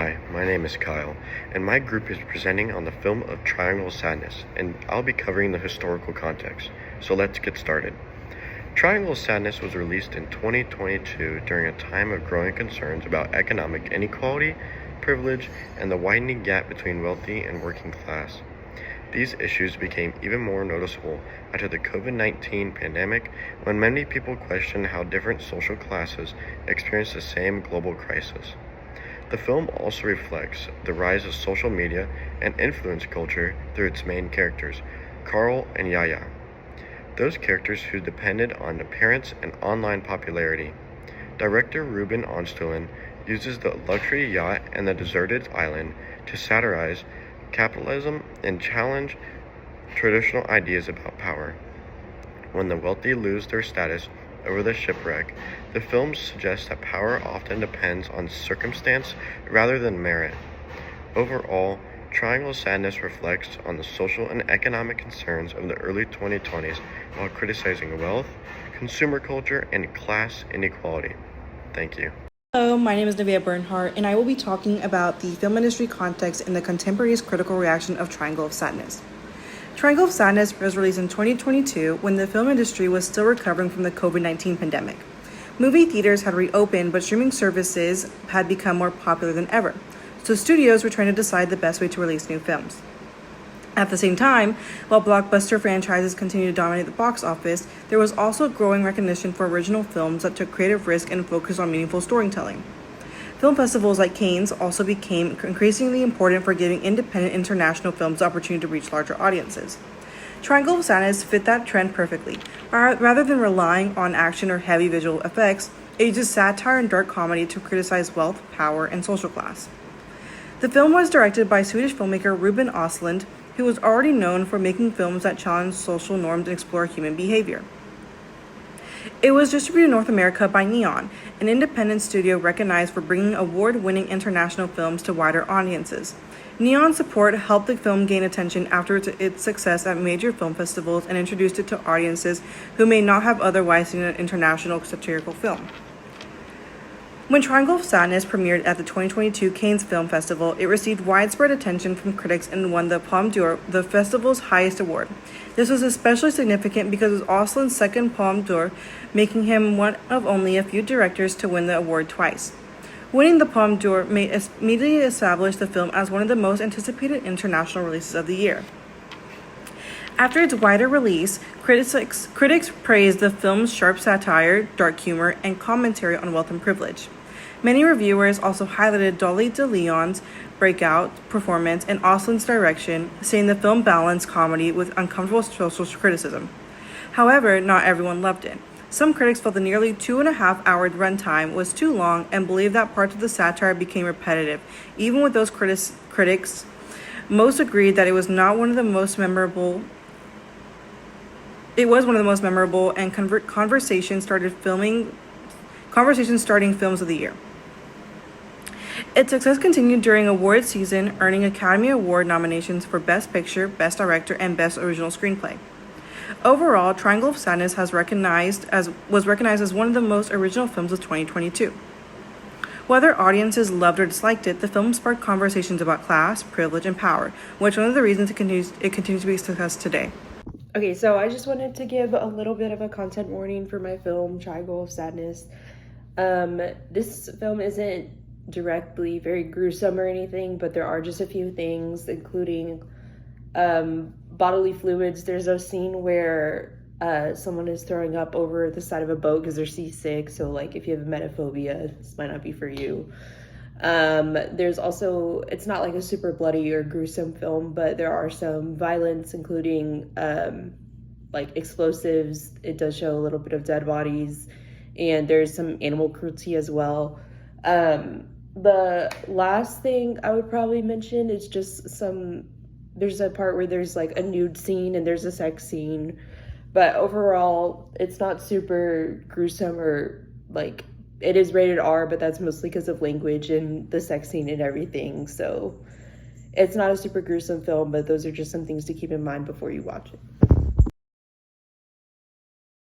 Hi, my name is Kyle, and my group is presenting on the film of Triangle of Sadness, and I'll be covering the historical context. So let's get started. Triangle of Sadness was released in 2022 during a time of growing concerns about economic inequality, privilege, and the widening gap between wealthy and working class. These issues became even more noticeable after the COVID-19 pandemic, when many people questioned how different social classes experienced the same global crisis. The film also reflects the rise of social media and influence culture through its main characters, Carl and Yaya. Those characters who depended on appearance and online popularity. Director Ruben Östlund uses the luxury yacht and the deserted island to satirize capitalism and challenge traditional ideas about power. When the wealthy lose their status over the shipwreck, the film suggests that power often depends on circumstance rather than merit. Overall, Triangle of Sadness reflects on the social and economic concerns of the early 2020s while criticizing wealth, consumer culture, and class inequality. Thank you. Hello, my name is Nevaeh Bernhardt, and I will be talking about the film industry context and the contemporary's critical reaction of Triangle of Sadness. Triangle of Sadness was released in 2022 when the film industry was still recovering from the COVID-19 pandemic. Movie theaters had reopened, but streaming services had become more popular than ever, so studios were trying to decide the best way to release new films. At the same time, while blockbuster franchises continued to dominate the box office, there was also growing recognition for original films that took creative risk and focused on meaningful storytelling. Film festivals like Cannes also became increasingly important for giving independent international films the opportunity to reach larger audiences. Triangle of Sadness fit that trend perfectly. Rather than relying on action or heavy visual effects, it uses satire and dark comedy to criticize wealth, power, and social class. The film was directed by Swedish filmmaker Ruben Östlund, who was already known for making films that challenge social norms and explore human behavior. It was distributed in North America by Neon, an independent studio recognized for bringing award-winning international films to wider audiences. Neon's support helped the film gain attention after its success at major film festivals and introduced it to audiences who may not have otherwise seen an international satirical film. When Triangle of Sadness premiered at the 2022 Cannes Film Festival, it received widespread attention from critics and won the Palme d'Or, the festival's highest award. This was especially significant because it was Östlund's second Palme d'Or, making him one of only a few directors to win the award twice. Winning the Palme d'Or immediately established the film as one of the most anticipated international releases of the year. After its wider release, critics praised the film's sharp satire, dark humor, and commentary on wealth and privilege. Many reviewers also highlighted Dolly de Leon's breakout performance and Östlund's direction, saying the film balanced comedy with uncomfortable social criticism. However, not everyone loved it. Some critics felt the nearly 2.5-hour runtime was too long and believed that parts of the satire became repetitive. Even with those critics, most agreed that it was one of the most memorable and conversation starting films of the year. Its success continued during award season, earning Academy Award nominations for Best Picture, Best Director, and Best Original Screenplay. Overall, Triangle of Sadness was recognized as one of the most original films of 2022. Whether audiences loved or disliked it, the film sparked conversations about class, privilege, and power, which is one of the reasons it continues to be discussed today. Okay, so I just wanted to give a little bit of a content warning for my film, Triangle of Sadness. This film isn't directly very gruesome or anything, but there are just a few things, including bodily fluids. There's a scene where someone is throwing up over the side of a boat because they're seasick, so like if you have emetophobia, this might not be for you. There's also, it's not like a super bloody or gruesome film, but there are some violence, including like explosives. It does show a little bit of dead bodies, and there's some animal cruelty as well. The last thing I would probably mention is just there's a part where there's like a nude scene and there's a sex scene, but overall it's not super gruesome, or like, it is rated R, but that's mostly because of language and the sex scene and everything. So it's not a super gruesome film, but those are just some things to keep in mind before you watch it.